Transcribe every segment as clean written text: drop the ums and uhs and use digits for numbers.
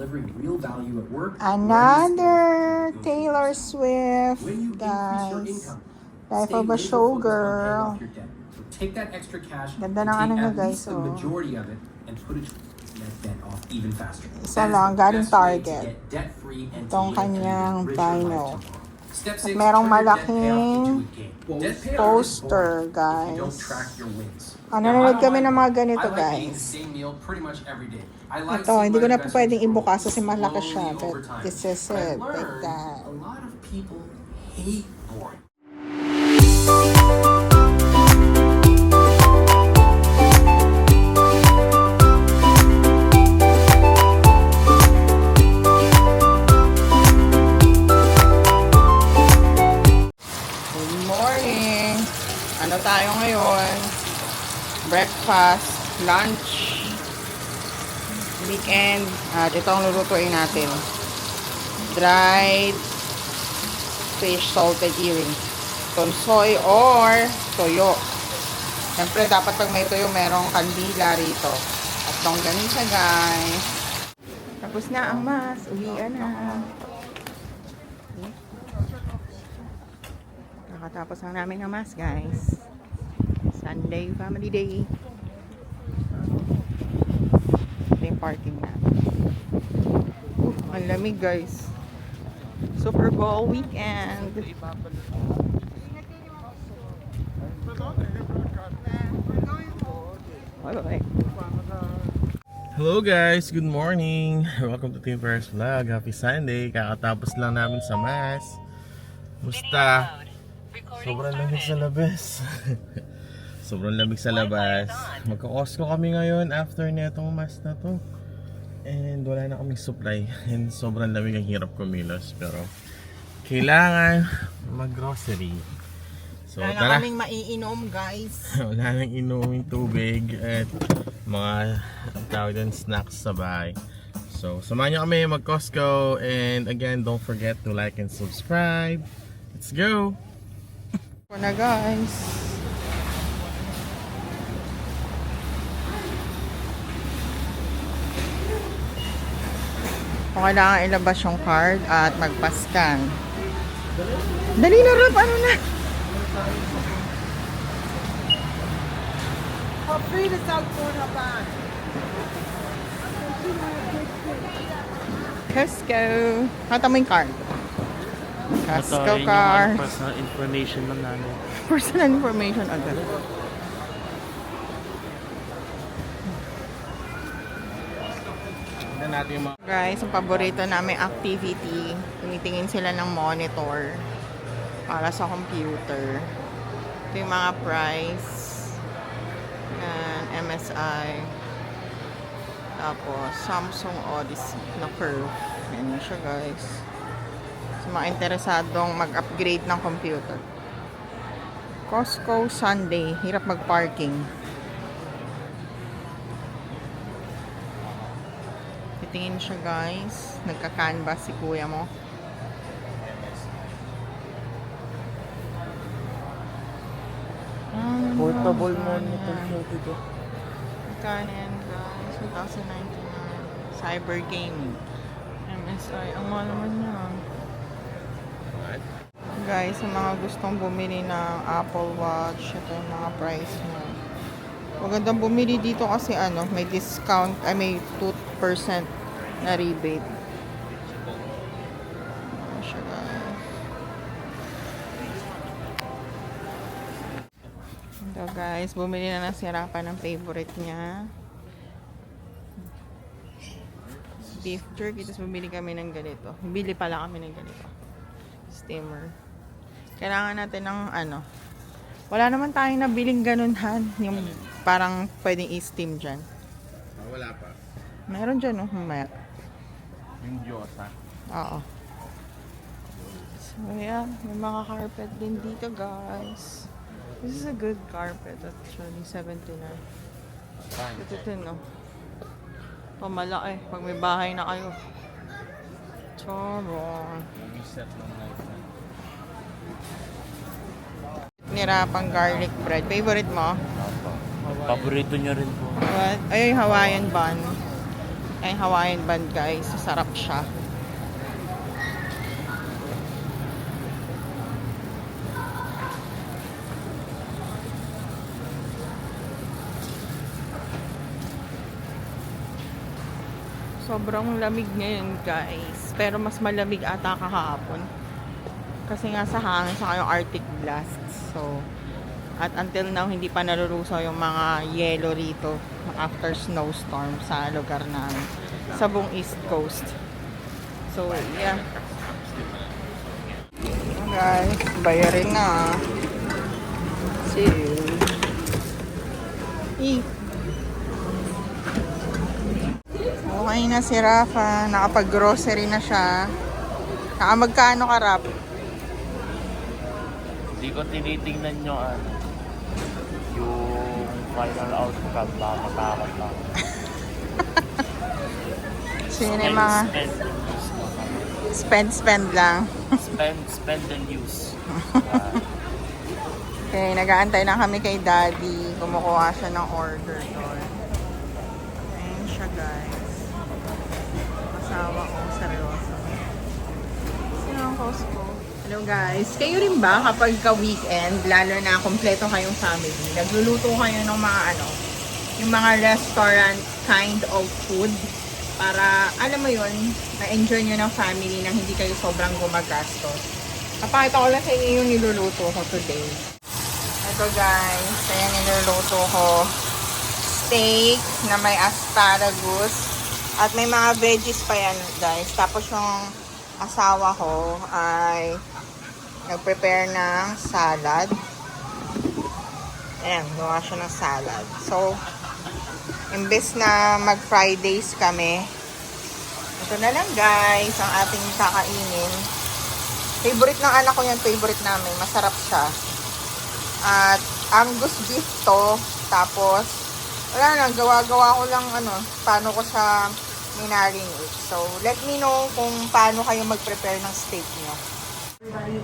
delivering real value at work. Another Taylor Swift, guys. Life of a Showgirl. Take that extra cash Ganda and ng ano take niya, at guys, least the oh. majority of it and put it that debt off even faster. Isa That is lang, the galing best way to Target. get debt-free and to Itong live an kanyang even richer life vinyl. tomorrow. Step At 6, merong turn your debt payoff malaking into a gain. Debt payoff is poster, boring if you don't guys. track your wins. Nanonood kami ng mga ganito, I like eating guys. the same meal pretty much every day. I like Ito, seeing hindi my ko na po investments pwedeng grow ibukas kasi malaki siya. slowly But over time. this is But I've it, like learned that. a lot of people hate boring. Good morning! Ano tayo ngayon? Breakfast, lunch, weekend, at ito ang lulutuin natin. Dried fish salted earring. Tonsoy or toyo. Siyempre, dapat pag may toyo, merong kandila rito. At ganun siya, guys. Tapos na ang mas. Uwian na. Kakatapos lang namin ng mas, guys. Sunday, family day. Ito yung parking natin. Ang lamig, guys. Super Bowl weekend. Bye-bye. Hello guys, good morning. Welcome to Team Ferris Vlog. Happy Sunday. Kakatapos lang namin sa Mass. Musta? Sobrang lamig sa labas. Sobrang lamig sa labas. Magka-Costco kami ngayon after netong Mass na to. And wala na kaming supply. And sobrang lamig, ang hirap kumilos. Pero kailangan mag-grocery. So Wala na tara. kaming maiinom, guys. Wala nang inuming tubig at mga tawag din snacks sa bahay. So, samahan nyo kami mag-Costco. And again, don't forget to like and subscribe. Let's go! Ito na, guys. Kung kailangan ilabas yung card at magpa-scan. Dali na, Rob! Ano na? Costco. Kata mo yung card. Costco card. Personal information lang namin. Personal information agad. Tignan natin yung mga... Guys, ang paborito namin activity, tumitingin sila ng monitor para sa computer. Ito yung mga price. Yan, MSI. Tapos, Samsung Odyssey na curve. Yan yun siya, guys. Sa mga interesadong mag-upgrade ng computer. Costco Sunday. Hirap mag-parking. Tingin siya, guys. Nagka-canvas si kuya mo. Portable monitor siya dito. Magkano yan, guys? 2099. Cyber gaming. MSI. Ang mahal naman niya. Guys, sa mga gustong bumili ng Apple Watch, ito yung mga price mo. Magandang bumili dito kasi ano, may discount, ay may 2% na rebate. Ano siya, guys? Ito, guys, bumili na ng sirapan ng favorite niya. Beef jerky, tapos bumili kami ng ganito. Bili pala kami ng ganito. Steamer. Kailangan natin ng ano. Wala naman tayong nabiling ganun, Han. Yung parang pwedeng i-steam dyan. wala pa. Meron dyan, oh. Mamaya. Yung Diyosa. Oo. So, yeah. May mga carpet din dito, guys. This is a good carpet. Actually, 79. Ito, no? Pamalaki. Pag may bahay na kayo. Charong. Yung set ng night na. Nirapang garlic bread. Favorite mo? Paborito niya rin po. What? Ay, Hawaiian bun. Ay, Hawaiian bun guys. Sarap siya. Sobrang lamig ngayon guys. Pero mas malamig ata kahapon. Kasi nga sa hangin sa yung Arctic blast. So, at until now, hindi pa nalulusaw yung mga yelo rito after snowstorm sa lugar namin. Sa buong East Coast. So, yeah. Guys, bayarin na. See you. Okay na si Rafa. Nakapag-grocery na siya. Nakamagkano ka, Rap? Hindi ko tinitingnan yung yung final outcome. Baka matakot ako. Sino yung mga spend lang. Spend and use. Okay, nag-aantay na kami kay Daddy. Kumukuha siya ng order doon. Ayan siya guys. Asawa ko, seryoso. Sino ang Costco? Hello guys. Kayo rin ba kapag ka-weekend, lalo na kompleto kayong family, nagluluto kayo ng mga yung mga restaurant kind of food para, alam mo yun, na-enjoy nyo ng family nang hindi kayo sobrang gumagastos. Napakita ko lang sa inyo yung niluluto ko today. Ito guys, ayan niluluto ko. Steak na may asparagus. At may mga veggies pa yan guys. Tapos yung asawa ko ay nag-prepare ng salad. Ayan, gawa siya ng salad. So, imbes na mag-Fridays kami, ito na lang guys, ang ating kakainin. Favorite ng anak ko yan, favorite namin. Masarap siya. At Angus beef to. Tapos, wala lang, gawa-gawa ko lang paano ko siya minarinate. So, let me know kung paano kayo mag-prepare ng steak nyo.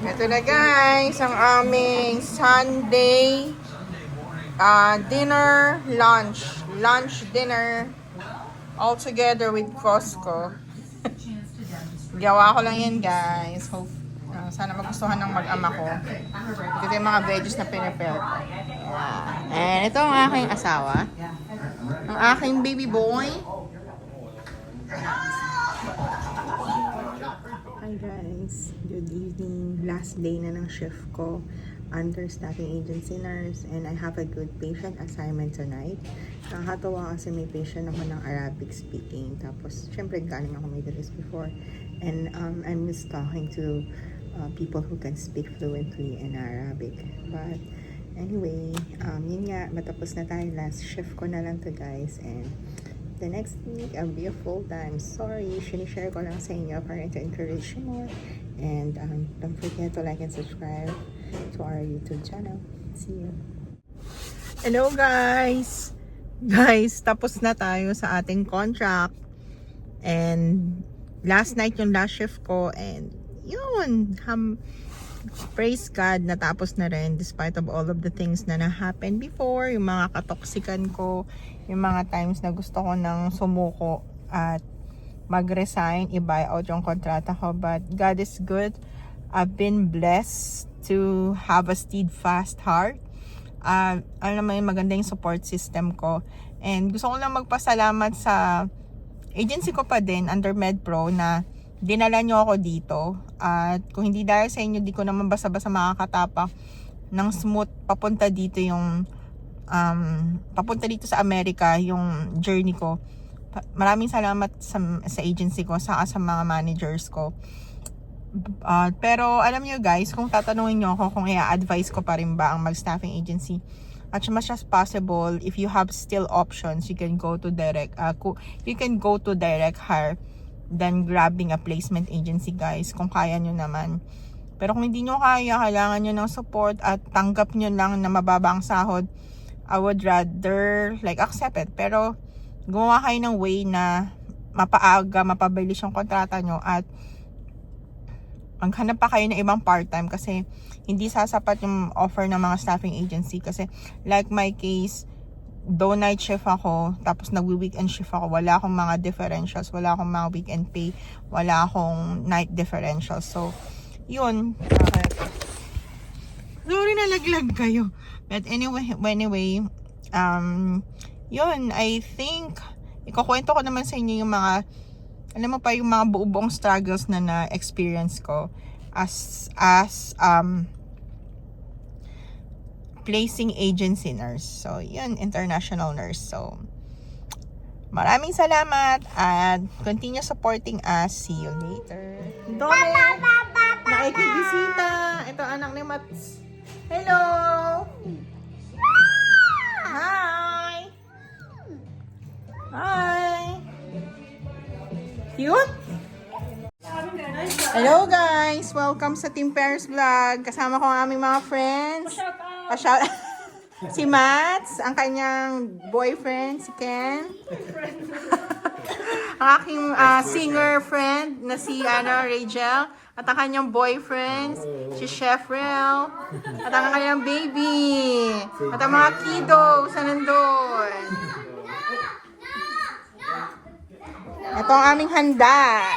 Ito na guys, ang aming Sunday dinner, lunch, dinner, all together with Costco. Gawa ko lang yan guys. Hope, sana magustuhan ng mag-ama ko. Ito yung mga veggies na pinipare ko. And ito ang aking asawa. Ang aking baby boy. Hi guys, good evening. Last day na ng shift ko under staffing agency nurse and I have a good patient assignment tonight. Nakakatawa kasi may patient ako ng Arabic speaking. Tapos, syempre galing ako Middle East before. And I'm just talking to people who can speak fluently in Arabic. But anyway, yun nga, matapos na tayo. Last shift ko na lang to guys. And the next week, I'll be a full-time. Sorry, sinishare ko lang sa inyo para to encourage you more. And don't forget to like and subscribe to our YouTube channel. See you. Hello guys! Guys, tapos na tayo sa ating contract. And last night yung last shift ko. And yun, praise God, natapos na rin despite of all of the things na na-happen before. Yung mga katoksikan ko, yung mga times na gusto ko nang sumuko at mag-resign, i-buy out yung kontrata ko. But God is good. I've been blessed to have a steadfast heart. Alam mo yung maganda yung support system ko. And gusto ko lang magpasalamat sa agency ko pa din, under MedPro, na dinala nyo ako dito. At kung hindi dahil sa inyo, di ko naman basta-basta makakatapak ng smooth papunta dito yung papunta dito sa Amerika, yung journey ko. Maraming salamat sa agency ko, sa mga managers ko. Pero alam nyo guys, kung tatanungin nyo ako kung i-advise ko pa rin ba ang mag-staffing agency, as much as possible, if you have still options, you can go to direct hire than grabbing a placement agency guys, kung kaya nyo naman. Pero kung hindi nyo kaya, kailangan nyo ng support at tanggap nyo lang na mababa ang sahod, I would rather accept it. Pero gumawa kayo ng way na mapaaga, mapabilis yung kontrata nyo at maghanap pa kayo ng ibang part-time kasi hindi sasapat yung offer ng mga staffing agency. Kasi like my case, though night shift ako, tapos nagwi-weekend shift ako, wala akong mga differentials, wala akong mga weekend pay, wala akong night differentials. So, yun. Sorry na laglag kayo. But anyway, yun, I think, ikukwento ko naman sa inyo yung mga, alam mo pa, yung mga buong struggles na na-experience ko as placing agency nurse. So, yun, international nurse. So, maraming salamat at continue supporting us. See you later. Dome! Nakikibisita! Ito anak ni Mats. Hello! Hi! Hi! Cute? Hello guys! Welcome sa Team Paris Vlog. Kasama ko ang aming mga friends. Pa-shout si Mats, ang kanyang boyfriend, si Ken. Ang aking singer friend na si Rachel. At ang kanyang boyfriend, si Chef Rel. At ang kanyang baby. At ang mga kiddos na nandun. Ito ang aming handa.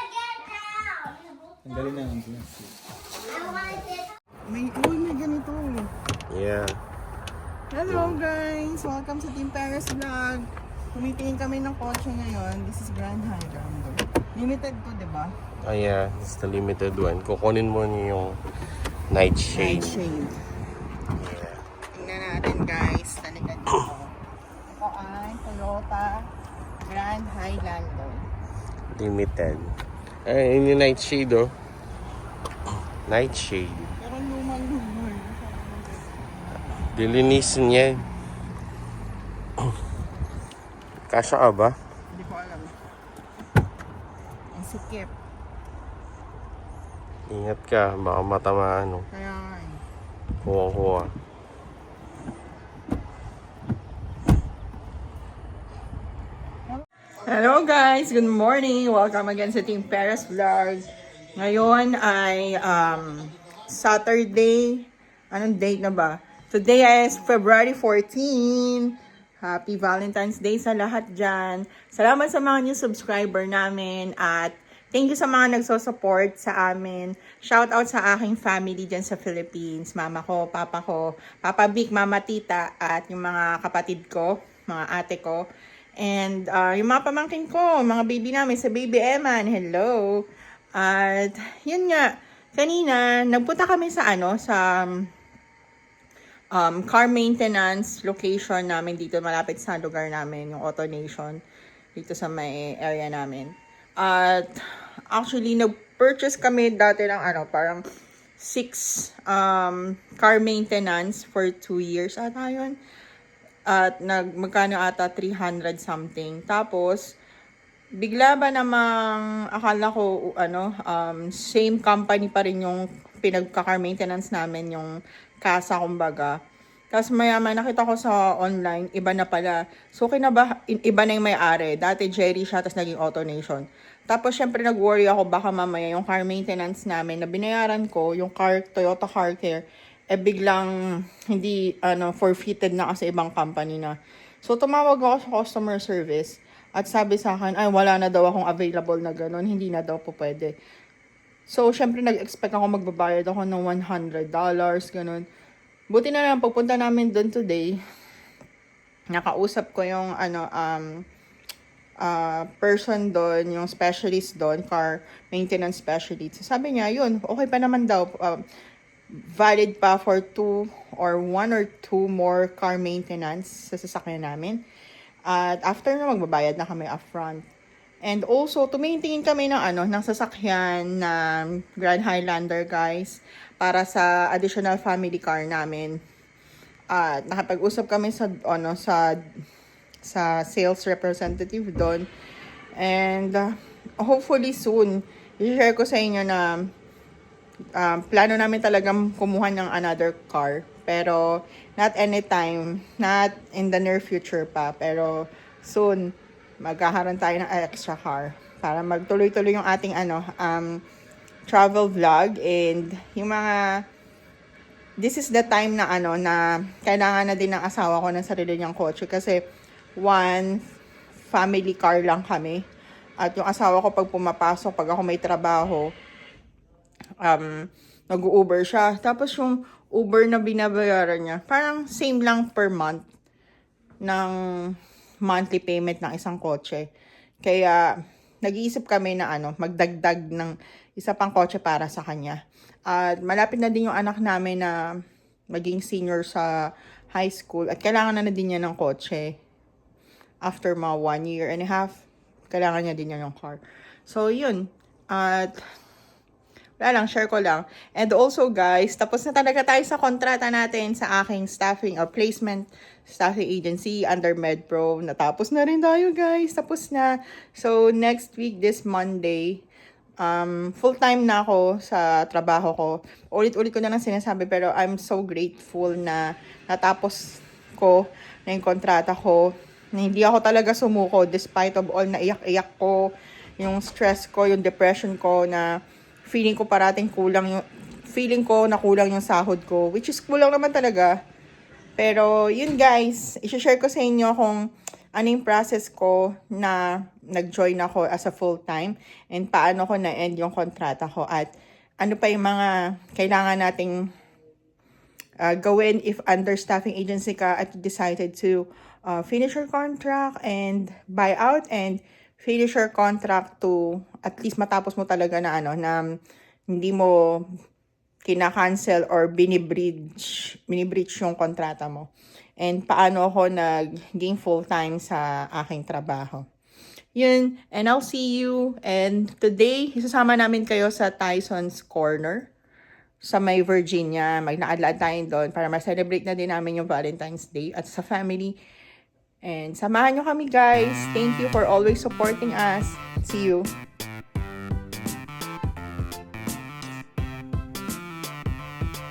Ang galing na ang May ganito. Yeah. Hello guys! Welcome sa Team Paris Vlog. Tumitingin kami ng kotse ngayon. This is Grand Highlander. Limited to, di ba? Oh yeah, it's the limited one. Kukunin mo niyo yung night shade. Night shade. Yeah. Tingnan natin guys. Talaga dito. Ito ay Toyota Grand Highlander. Limited. Ay, yun yung night shade oh. Night shade. Pero lumang-lumang. Dilinisin niya. Kasya ka ba? Hindi ko alam. Ang sikip. Ingat ka, baka matamaan oh. Kaya nga eh. Kuha-kuha. Hello guys! Good morning! Welcome again sa Team Paris Vlog. Ngayon ay Saturday. Anong date na ba? Today is February 14. Happy Valentine's Day sa lahat dyan. Salamat sa mga new subscriber namin at thank you sa mga nagsosupport sa amin. Shout out sa aking family dyan sa Philippines. Mama ko, Papa Vic, Mama Tita, at yung mga kapatid ko, mga ate ko. And yung mga pamangkin ko, mga baby namin sa Baby Eman, hello. At yun nga, kanina, nagpunta kami sa car maintenance location namin dito, malapit sa lugar namin, yung Auto Nation, dito sa may area namin. At actually, nag-purchase kami dati ng parang 6 car maintenance for 2 years ata yun. At magkano ata 300 something. Tapos, bigla ba namang akala ko same company pa rin yung pinagka-car maintenance namin, yung kasa kumbaga. Tapos mayaman nakita ko sa online, iba na pala. So iba na yung may-ari. Dati Jerry siya, tapos naging Auto Nation. Tapos syempre nag-worry ako baka mamaya yung car maintenance namin na binayaran ko, yung Toyota Car Care, biglang hindi forfeited na kasi ibang company na. So tumawag ako sa customer service at sabi sa akin, ay wala na daw akong available na ganun, hindi na daw po pwede. So, syempre, nag-expect ako magbabayad ako ng $100, ganun. Buti na lang, pagpunta namin doon today, nakausap ko yung, person doon, yung specialist doon, car maintenance specialist. So, sabi niya, yun, okay pa naman daw, valid pa for 1 or 2 more car maintenance sa sasakyan namin. At after na, magbabayad na kami upfront. And also, tumingin kami ng sasakyan na Grand Highlander, guys, para sa additional family car namin. At nakapag-usap kami sa sales representative doon. And hopefully soon, i-share ko sa inyo na plano namin talagang kumuha ng another car. Pero not anytime, not in the near future pa. Pero soon, magkakaroon tayo ng extra car para magtuloy-tuloy yung ating travel vlog. And yung this is the time na na kailangan na din ng asawa ko ng sarili niyang kotse kasi one family car lang kami. At yung asawa ko pag pumapasok, pag ako may trabaho, nag-Uber siya. Tapos yung Uber na binabayaran niya, parang same lang per month ng monthly payment ng isang kotse. Kaya nag-iisip kami na magdagdag ng isa pang kotse para sa kanya. At malapit na din yung anak namin na maging senior sa high school at kailangan na din niya ng kotse. After mga 1 year and a half, kailangan niya din niya yung car. So, yun. At wala lang, share ko lang. And also guys, tapos na talaga tayo sa kontrata natin sa aking staffing or placement staffing agency under MedPro. Natapos na rin tayo guys. Tapos na. So next week, this Monday, full-time na ako sa trabaho ko. Ulit-ulit ko na lang sinasabi pero I'm so grateful na natapos ko na yung kontrata ko. Na hindi ako talaga sumuko despite of all na iyak-iyak ko, yung stress ko, yung depression ko na feeling ko parating kulang na kulang yung sahod ko, which is kulang naman talaga. Pero yun guys, i-share ko sa inyo kung ano yung process ko na nag-join ako as a full-time and paano ko na-end yung kontrata ko at ano pa yung mga kailangan nating gawin if understaffing agency ka at you decided to finish your contract and buy out and finish your contract to at least matapos mo talaga na na hindi mo kina-cancel or binibridge yung kontrata mo. And paano ako naging full-time sa aking trabaho. Yun, and I'll see you. And today, isasama namin kayo sa Tyson's Corner sa may Virginia. Maglaad-laad tayo doon para ma-celebrate na din namin yung Valentine's Day at sa family. And samahan nyo kami guys. Thank you for always supporting us. See you.